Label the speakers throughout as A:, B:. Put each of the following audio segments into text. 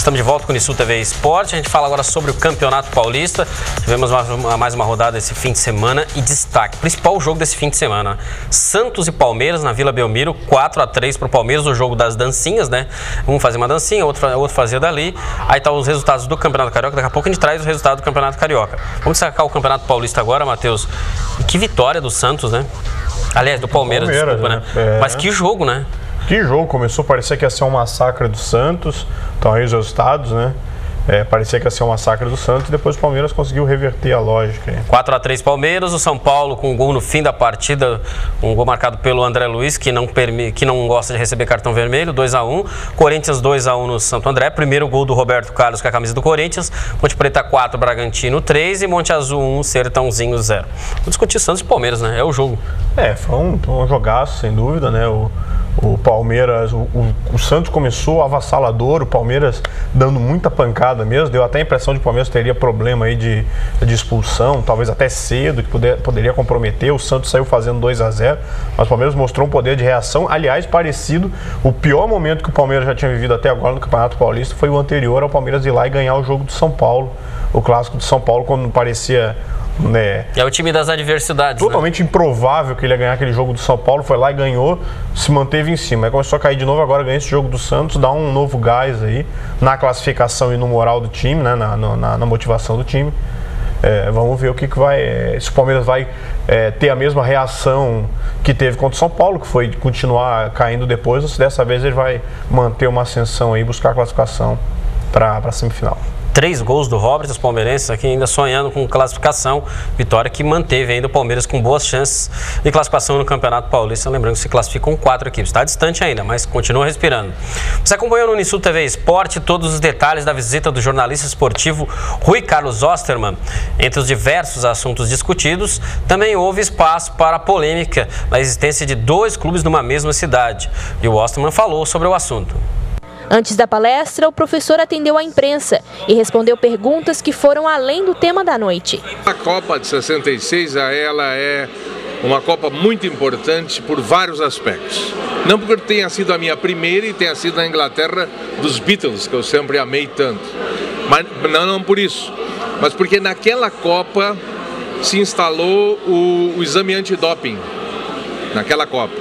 A: Estamos de volta com o Unisul TV Esporte. A gente fala agora sobre o Campeonato Paulista. Tivemos mais uma rodada esse fim de semana e destaque. Principal jogo desse fim de semana. Santos e Palmeiras na Vila Belmiro, 4-3 para o Palmeiras, o jogo das dancinhas, né? Um fazia uma dancinha, outro fazia dali. Aí tá os resultados do Campeonato Carioca. Daqui a pouco a gente traz os resultados do Campeonato Carioca. Vamos destacar o Campeonato Paulista agora, Matheus. E que vitória do Santos, né? Aliás, do Palmeiras, desculpa, né? Mas que jogo, né?
B: Que jogo, começou a parecer que ia ser um massacre do Santos, então aí os resultados, né? Parecia que ia ser um massacre do Santos e depois o Palmeiras conseguiu reverter a lógica.
A: 4-3 Palmeiras, o São Paulo com um gol no fim da partida, um gol marcado pelo André Luiz, que não gosta de receber cartão vermelho, 2-1. Corinthians 2-1 no Santo André, primeiro gol do Roberto Carlos com a camisa do Corinthians. Ponte Preta 4, Bragantino 3 e Monte Azul 1, Sertãozinho 0. Vamos discutir Santos e Palmeiras, né? É o jogo.
B: Foi um jogaço, sem dúvida, né? O Palmeiras, o Santos começou avassalador, o Palmeiras dando muita pancada mesmo, deu até a impressão de que o Palmeiras teria problema aí de expulsão, talvez até cedo, que poderia comprometer. O Santos saiu fazendo 2-0, mas o Palmeiras mostrou um poder de reação, aliás, parecido. O pior momento que o Palmeiras já tinha vivido até agora no Campeonato Paulista foi o anterior ao Palmeiras ir lá e ganhar o jogo do São Paulo, o clássico de São Paulo, quando parecia...
A: É o time das adversidades.
B: Totalmente improvável que ele ia ganhar aquele jogo do São Paulo, foi lá e ganhou, se manteve em cima. Aí começou a cair de novo, agora ganha esse jogo do Santos, dá um novo gás aí na classificação e no moral do time, né? na motivação do time. Vamos ver o que vai. Se o Palmeiras vai ter a mesma reação que teve contra o São Paulo, que foi continuar caindo depois, ou se dessa vez ele vai manter uma ascensão aí, buscar a classificação para a semifinal.
A: 3 gols do Robert, os palmeirenses aqui ainda sonhando com classificação, vitória que manteve ainda o Palmeiras com boas chances de classificação no Campeonato Paulista, lembrando que se classificam 4 equipes, está distante ainda, mas continua respirando. Você acompanhou no Unisul TV Esporte todos os detalhes da visita do jornalista esportivo Rui Carlos Osterman. Entre os diversos assuntos discutidos, também houve espaço para a polêmica na existência de 2 clubes numa mesma cidade, e o Osterman falou sobre o assunto.
C: Antes da palestra, o professor atendeu a imprensa e respondeu perguntas que foram além do tema da noite.
D: A Copa de 66, ela é uma Copa muito importante por vários aspectos. Não porque tenha sido a minha primeira e tenha sido na Inglaterra dos Beatles, que eu sempre amei tanto. Mas não por isso, mas porque naquela Copa se instalou o exame antidoping, naquela Copa.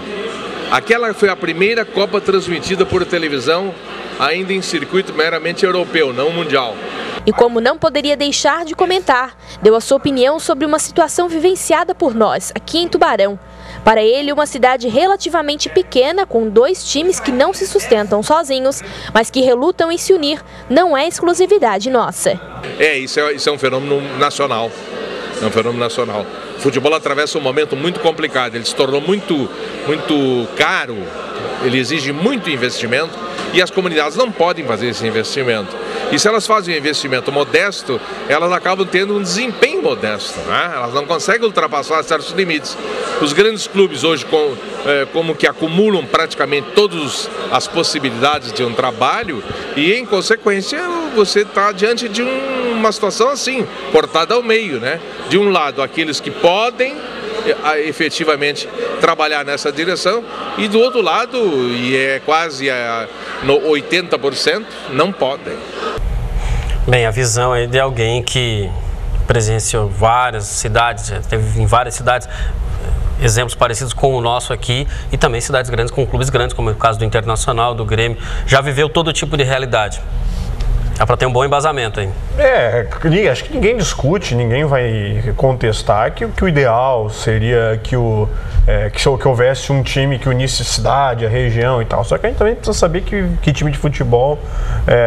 D: Aquela foi a primeira Copa transmitida por televisão, ainda em circuito meramente europeu, não mundial.
C: E como não poderia deixar de comentar, deu a sua opinião sobre uma situação vivenciada por nós, aqui em Tubarão. Para ele, uma cidade relativamente pequena, com 2 times que não se sustentam sozinhos, mas que relutam em se unir, não é exclusividade nossa.
D: Isso é um fenômeno nacional. É um fenômeno nacional. O futebol atravessa um momento muito complicado, ele se tornou muito caro, ele exige muito investimento e as comunidades não podem fazer esse investimento. E se elas fazem um investimento modesto, elas acabam tendo um desempenho modesto, né? Elas não conseguem ultrapassar certos limites. Os grandes clubes hoje, como que acumulam praticamente todas as possibilidades de um trabalho e, em consequência, você está diante de uma situação assim, cortada ao meio, né? De um lado, aqueles que podem efetivamente trabalhar nessa direção e do outro lado, e é quase 80%, não podem.
A: Bem, a visão aí de alguém que presenciou várias cidades, teve em várias cidades exemplos parecidos com o nosso aqui e também cidades grandes com clubes grandes, como é o caso do Internacional, do Grêmio, já viveu todo tipo de realidade. É para ter um bom embasamento aí.
B: Acho que ninguém discute, ninguém vai contestar que o ideal seria que houvesse um time que unisse a cidade, a região e tal. Só que a gente também precisa saber que time de futebol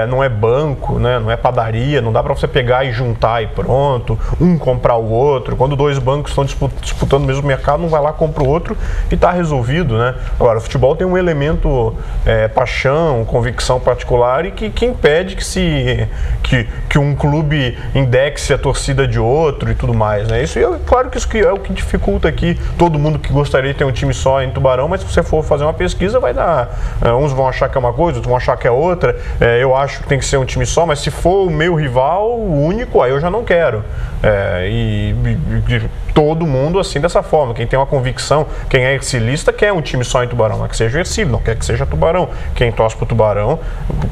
B: não é banco, né? Não é padaria, não dá para você pegar e juntar e pronto, um comprar o outro. Quando 2 bancos estão disputando o mesmo mercado, um vai lá, compra o outro e está resolvido, né? Agora, o futebol tem um elemento paixão, convicção particular e que impede que um clube indexe a torcida de outro e tudo mais, né? Claro que isso é o que dificulta aqui todo mundo que gostaria de ter um time só em Tubarão, mas se você for fazer uma pesquisa vai dar, uns vão achar que é uma coisa, outros vão achar que é outra. Eu acho que tem que ser um time só, mas se for o meu rival, o único, aí eu já não quero. todo mundo assim dessa forma. Quem tem uma convicção, quem é ercilista quer um time só em Tubarão, não é que seja Ercílio, não quer que seja Tubarão. Quem torce pro Tubarão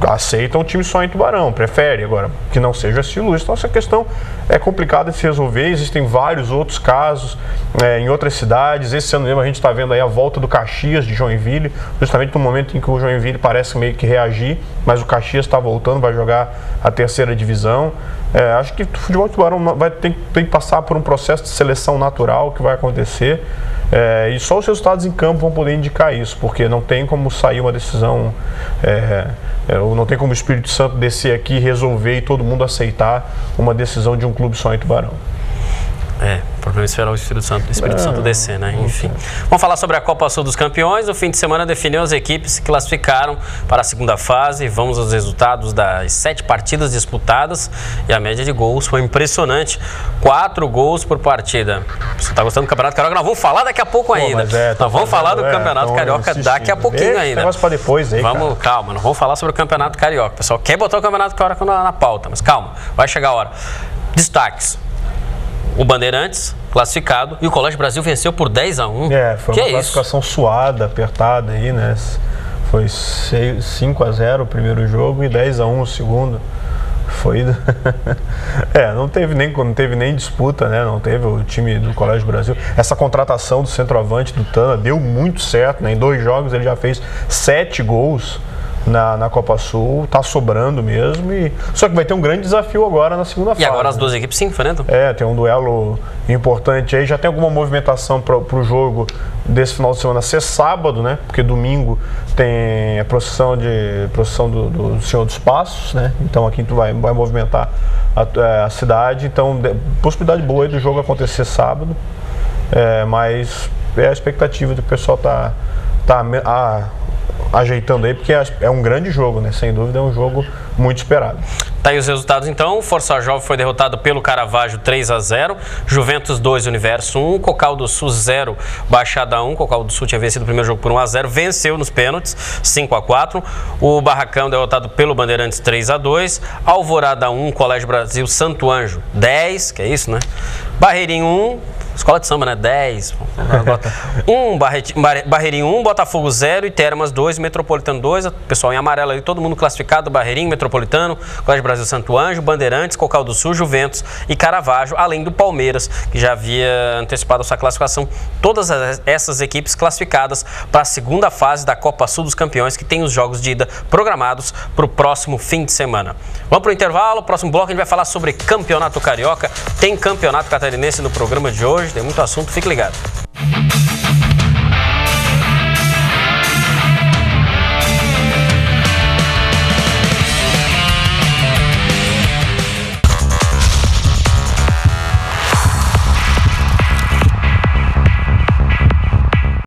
B: aceita um time só em Tubarão, prefere agora que não seja Ercílio. Então essa questão é complicada de se resolver. Existem vários outros casos em outras cidades. Esse ano mesmo a gente está vendo aí a volta do Caxias de Joinville, justamente no momento em que o Joinville parece meio que reagir, mas o Caxias está voltando, vai jogar a 3ª divisão. Acho que o futebol de Tubarão tem que passar por um processo de seleção natural que vai acontecer, e só os resultados em campo vão poder indicar isso, porque não tem como sair uma decisão, não tem como o Espírito Santo descer aqui, resolver e todo mundo aceitar uma decisão de um clube só em Tubarão.
A: O problema é esperar o Espírito Santo descer, né? Enfim. Vamos falar sobre a Copa Sul dos Campeões. O fim de semana definiu as equipes que classificaram para a segunda fase. Vamos aos resultados das 7 partidas disputadas. E a média de gols foi impressionante. 4 gols por partida. Você está gostando do Campeonato Carioca? Nós vamos falar daqui a pouco ainda. Nós vamos falar do Campeonato Carioca daqui a pouquinho ainda.
B: Negócio para depois aí,
A: calma, nós vamos falar sobre o Campeonato Carioca. O pessoal quer botar o Campeonato Carioca na pauta, mas calma, vai chegar a hora. Destaques. O Bandeirantes, classificado, e o Colégio Brasil venceu por 10-1.
B: Foi uma classificação suada, apertada aí, né? Foi 5-0 o primeiro jogo e 10-1 o segundo. Foi... não teve nem disputa, né? Não teve o time do Colégio Brasil. Essa contratação do centroavante do Tana deu muito certo, né? Em 2 jogos ele já fez 7 gols. Na Copa Sul, tá sobrando mesmo. Só que vai ter um grande desafio agora na segunda fase.
A: E agora as duas equipes se enfrentam?
B: Tem um duelo importante aí. Já tem alguma movimentação pro jogo desse final de semana ser sábado, né? Porque domingo tem a procissão do Senhor dos Passos, né? Então aqui tu vai movimentar a cidade. Então, possibilidade boa aí do jogo acontecer sábado. Mas é a expectativa do que o pessoal tá ajeitando aí, porque é um grande jogo, né? Sem dúvida é um jogo muito esperado.
A: Tá aí os resultados então. Força Jovem foi derrotado pelo Caravaggio 3-0, Juventus 2, Universo 1, Cocal do Sul 0, Baixada 1. Cocal do Sul tinha vencido o primeiro jogo por 1-0, venceu nos pênaltis 5-4. O Barracão derrotado pelo Bandeirantes 3-2, Alvorada 1, Colégio Brasil Santo Anjo 10, que é isso, né? Barreirinho 1, Escola de Samba, né? 10. Barreirinho 1, Botafogo 0 e Termas 2, Metropolitano 2. O pessoal em amarelo ali, todo mundo classificado. Barreirinho, Metropolitano, Colégio Brasil Santo Anjo, Bandeirantes, Cocal do Sul, Juventus e Caravaggio, além do Palmeiras, que já havia antecipado a sua classificação. Todas essas equipes classificadas para a segunda fase da Copa Sul dos Campeões, que tem os jogos de ida programados para o próximo fim de semana. Vamos para o intervalo. Próximo bloco a gente vai falar sobre Campeonato Carioca. Tem Campeonato Catarinense no programa de hoje. Tem muito assunto, fique ligado.